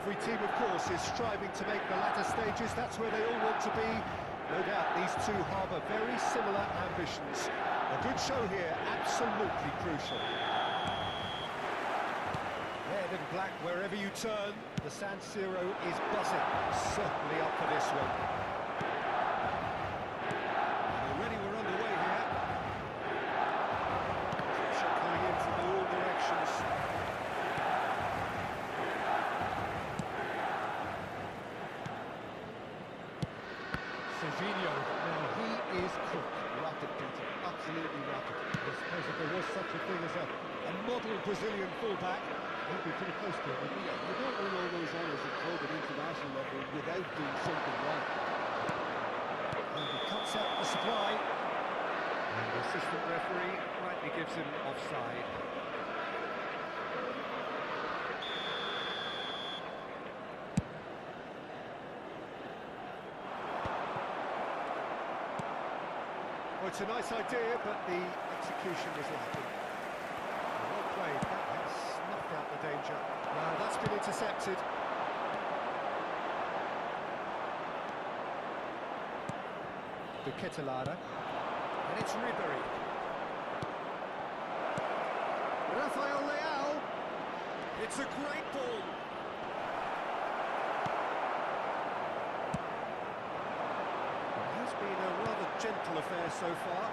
Every team, of course, is striving to make the latter stages. That's where they all want to be. No doubt these two harbour very similar ambitions. A good show here, absolutely crucial. Red and black wherever you turn. The San Siro is buzzing. Certainly up for this one. Already we're underway here. Pressure coming in from all directions. Serginho, now he is cooked. Rapid, Peter, absolutely rapid. I suppose if there was such a thing as a model Brazilian fullback, he'd be pretty close to it, wouldn't he? You don't win all those honours at club and international level without doing something right. And he cuts out the supply. And the assistant referee rightly gives him offside. Well, it's a nice idea, but the execution was lacking. Well played, that has snuffed out the danger. Now that's been intercepted. Buketelada. And it's Ribery. Rafael Leao. It's a great ball. It has been a rather gentle affair so far.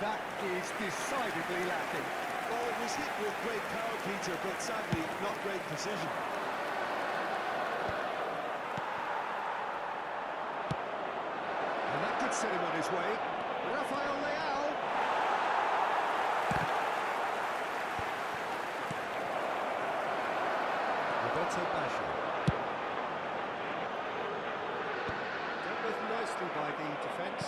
That is decidedly lacking. Well, it was hit with great power, Peter, but sadly, not great precision. And that could set him on his way. Rafael Leao. Bрешия. Dealt with nicely by the defence.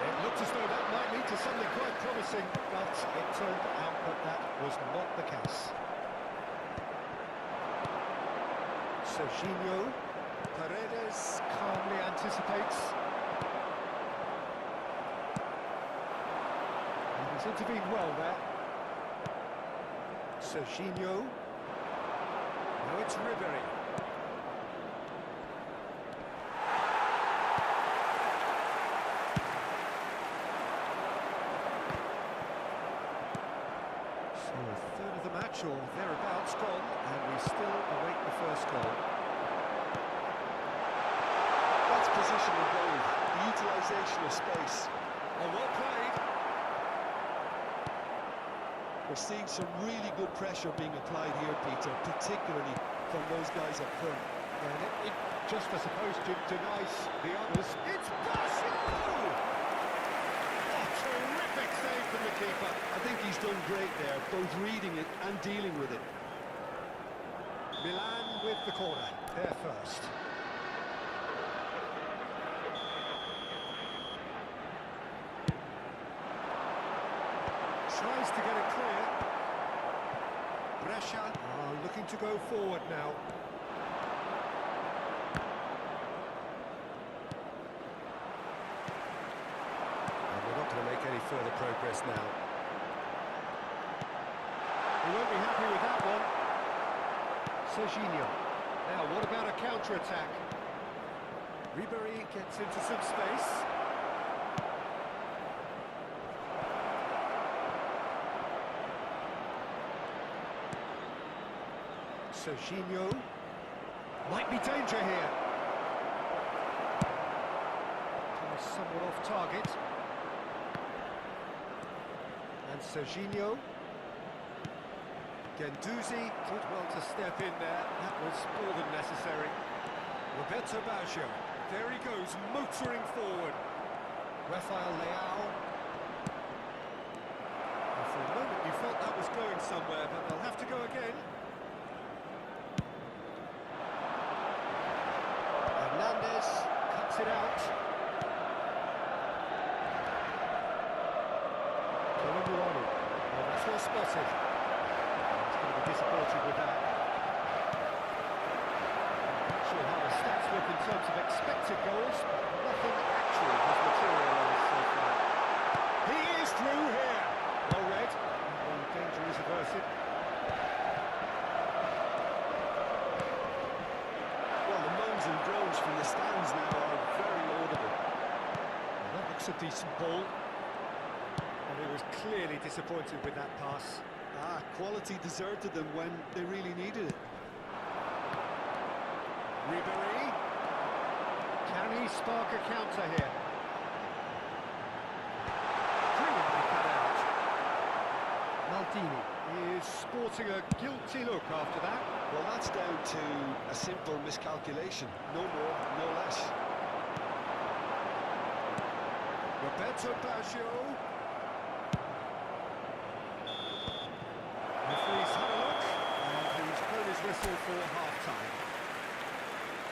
It looked as though that might lead to something quite promising, but it turned out that that was not the case. Serginho. Paredes calmly anticipates. He's intervened well there. Serginho. Now it's Ribery. So a third of the match or thereabouts gone, and we still await the first goal. That's positional goal, the utilisation of space. Oh, well played. We're seeing some really good pressure being applied here, Peter, particularly from those guys up front. And it just, I suppose, denies the others. It's Bрешия! Oh, terrific save from the keeper. I think he's done great there, both reading it and dealing with it. Milan with the corner, there first. Tries to get it clear. Bрешия looking to go forward now. And we're not going to make any further progress now. We won't be happy with that one. Serginho. Now, what about a counter-attack? Ribery gets into some space. Serginho. Might be danger here. Somewhat off target. And Serginho. Guendouzi did well to step in there. That was more than necessary. Bрешия. There he goes, motoring forward. Rafael Leao. And for a moment you felt that was going somewhere, but they'll have to go again. Cuts it out. Colombiano. Oh, that's well spotted. He's going to be disappointed with that. Not sure how to stop terms of expected goals, nothing actual has materialised so far. He is through here. Well read. Well, danger is averted. Well, the moans and groans from the stands now are very audible. Well, that looks a decent ball. And he was clearly disappointed with that pass. Quality deserted them when they really needed it. Ribery. Can he spark a counter here? Brilliantly cut out. Maldini is sporting a guilty look after that. Well, that's down to a simple miscalculation. No more, no less. Roberto Baggio. Referee's had a look, and he's blown his whistle for half-time.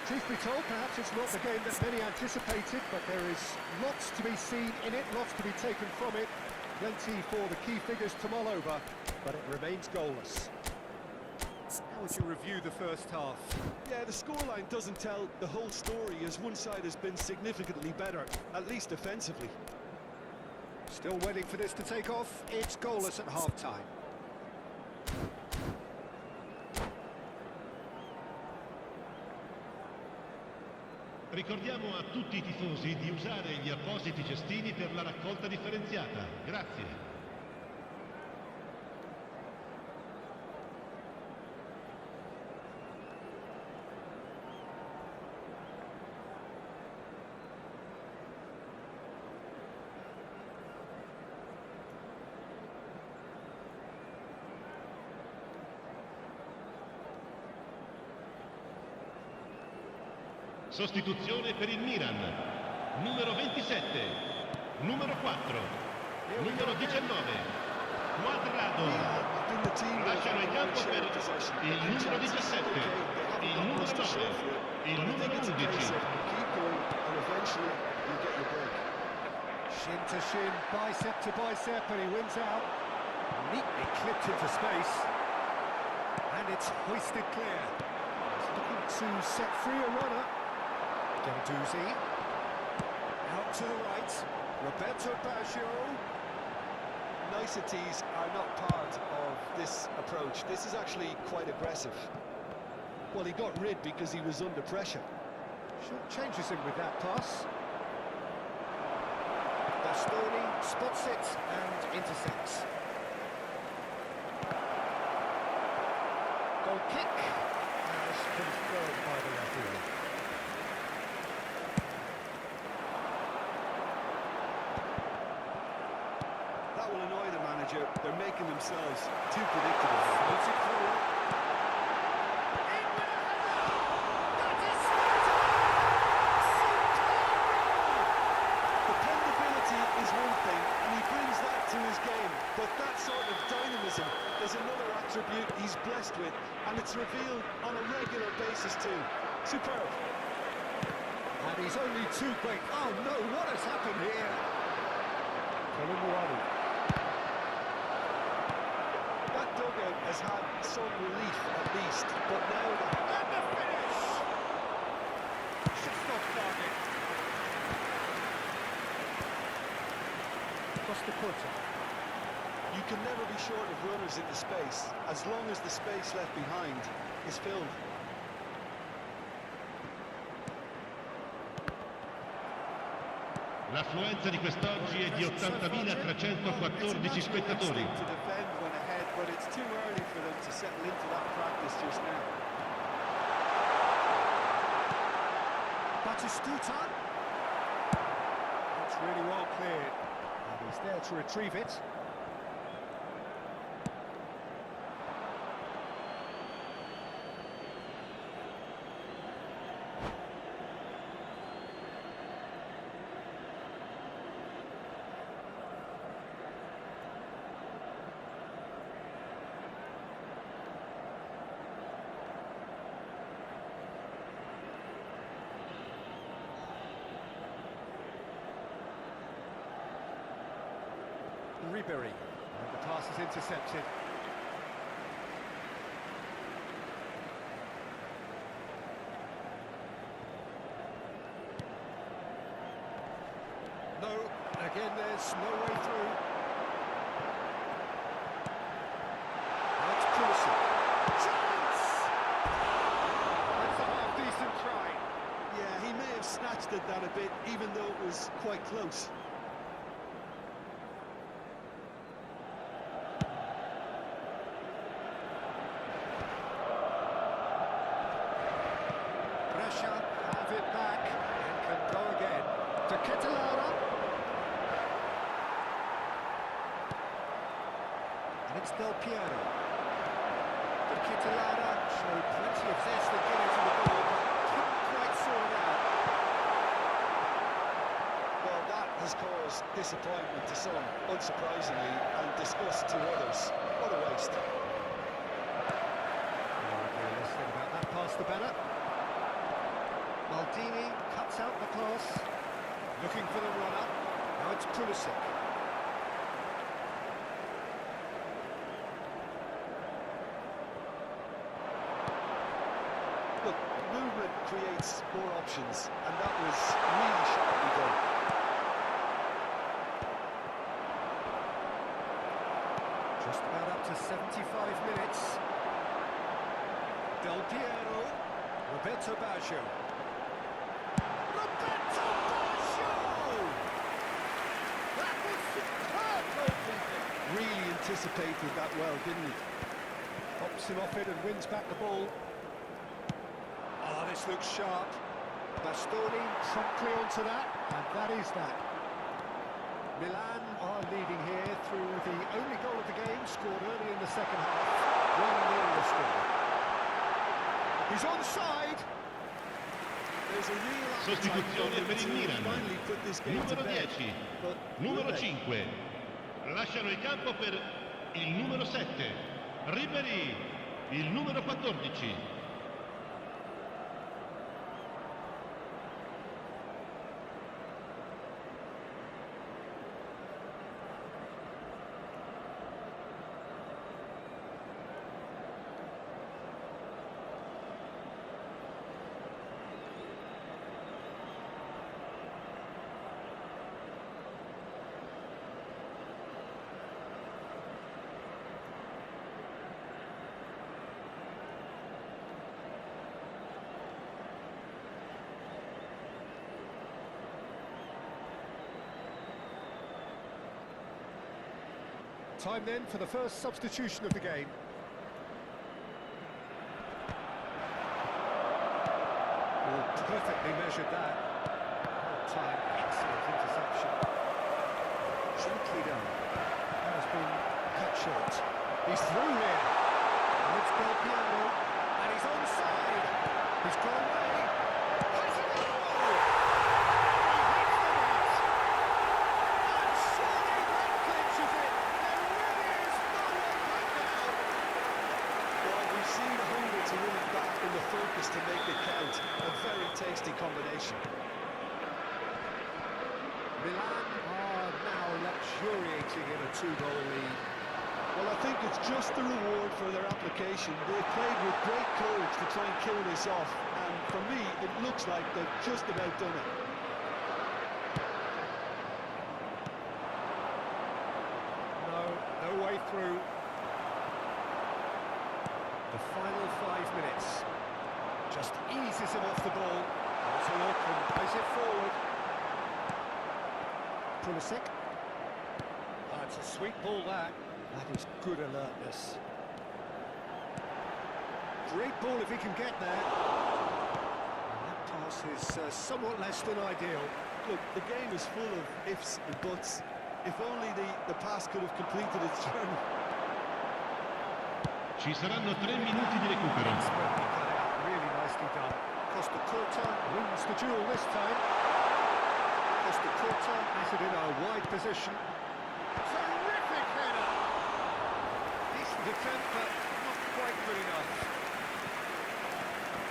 Truth be told, perhaps it's not the game that many anticipated, but there is lots to be seen in it, lots to be taken from it. Plenty for the key figures to mull over, but it remains goalless. How would you review the first half? Yeah, the scoreline doesn't tell the whole story, as one side has been significantly better, at least offensively. Still waiting for this to take off. It's goalless at half-time. Ricordiamo a tutti i tifosi di usare gli appositi cestini per la raccolta differenziata. Grazie. Sostituzione per il Milan. Numero 27, numero 4, numero 19, Quadrado. Lasciano il campo per il numero 17, il numero 9, il numero 11. Shin to shin, bicep to bicep, and he wins out. Neatly clipped into space. And it's hoisted clear. He's looking to set free a runner. Gendouzi. Out to the right. Roberto Baggio. Niceties are not part of this approach. This is actually quite aggressive. Well, he got rid because he was under pressure. Short changes him with that pass. Bastoni spots it and intercepts. Goal kick as confirmed by the referee. That will annoy the manager. They're making themselves too predictable. Dependability is one thing, and he brings that to his game. But that sort of dynamism is another attribute he's blessed with, and it's revealed on a regular basis too. Superb. And he's only too great. Oh no, what has happened here? Colomboani. That dugout has had some relief at least, but now And the finish! Just off target. Costa Curta. you can never be short of runners into space, as long as the space left behind is filled. L'affluenza di quest'oggi è di 80.314 spettatori. To defend when ahead, but it's too early for them to settle into that practice just now. Batistuta. That's really well cleared. And he's there to retrieve it. Ribery, and the pass is intercepted. then there's no way through. That's Pulisic. Chance! That's a half-decent try. Yeah, he may have snatched at that a bit, even though it was quite close. Brescia have it back and can go again. To Ketelara. And it's Del Piero. To Ketelara showed plenty of zest in getting to the ball, but couldn't quite sort it out. Well, that has caused disappointment to some, unsurprisingly, and disgust to others. What a waste. Let's think about that pass to Bella. Maldini cuts out the pass, looking for the runner. Now it's Pulisic. Look, movement creates more options, and that was really sharply done. Just about up to 75 minutes. Del Piero, Roberto Baggio. Roberto Baggio! That was superb goalkeeping. Really anticipated that well, didn't he? Pops him off it and wins back the ball. Oh, this looks sharp. Bastoni promptly onto that, and that is that. Milan are leading here through the only goal of the game, scored early in the second half. 1-0 the score. He's onside. There's a real Sostituzione per il Milan. Finally put this game to Numero bed. 10, But numero will they? 5. Lasciano il campo per il numero 7. Ribéry, il numero 14. Time then for the first substitution of the game. Oh, perfectly measured that. Oh, time, excellent interception. Gently done. That has been cut short. He's through here. And it's Del Piero. And he's onside. He's gone away. Has a goal! He hits the net. And surely that clinches it. There really is no way back now. Well, we've seen the hunger to win it back in the focus to make it count. A very tasty combination. Milan are now luxuriating in a two-goal lead. Well, I think it's just the reward for their application. They played with great courage to try and kill this off, and for me, it looks like they've just about done it. No way through. The final 5 minutes. Just eases him off the ball. Has a look and plays it forward. Pulisic. Oh, it's a sweet ball, that. That is good alertness. Great ball if he can get there. And that pass is somewhat less than ideal. Look, the game is full of ifs and buts. If only the pass could have completed its journey. Ci saranno 3 minuti di recupero. Expertly cut out, really nicely done. Costa Curta wins the duel this time. Costa Curta has it in a wide position. Terrific header! Decent attempt, but not quite good enough.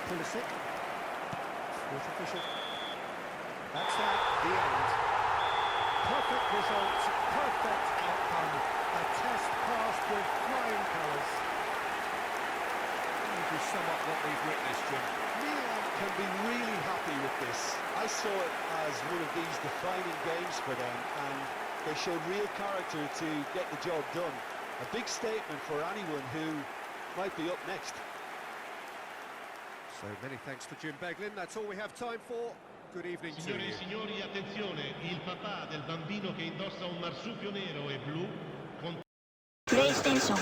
Pulisic. Fourth official. That's that, the end. Perfect result, perfect outcome. A test passed with flying colours. To sum up what we've witnessed, Jim. Milan can be really happy with this. I saw it as one of these defining games for them, and They showed real character to get the job done. A big statement for anyone who might be up next. So many thanks to Jim Beglin. That's all we have time for. Good evening to Signore you. e signori, attenzione, il papà del bambino che indossa un marsupio nero e blu con PlayStation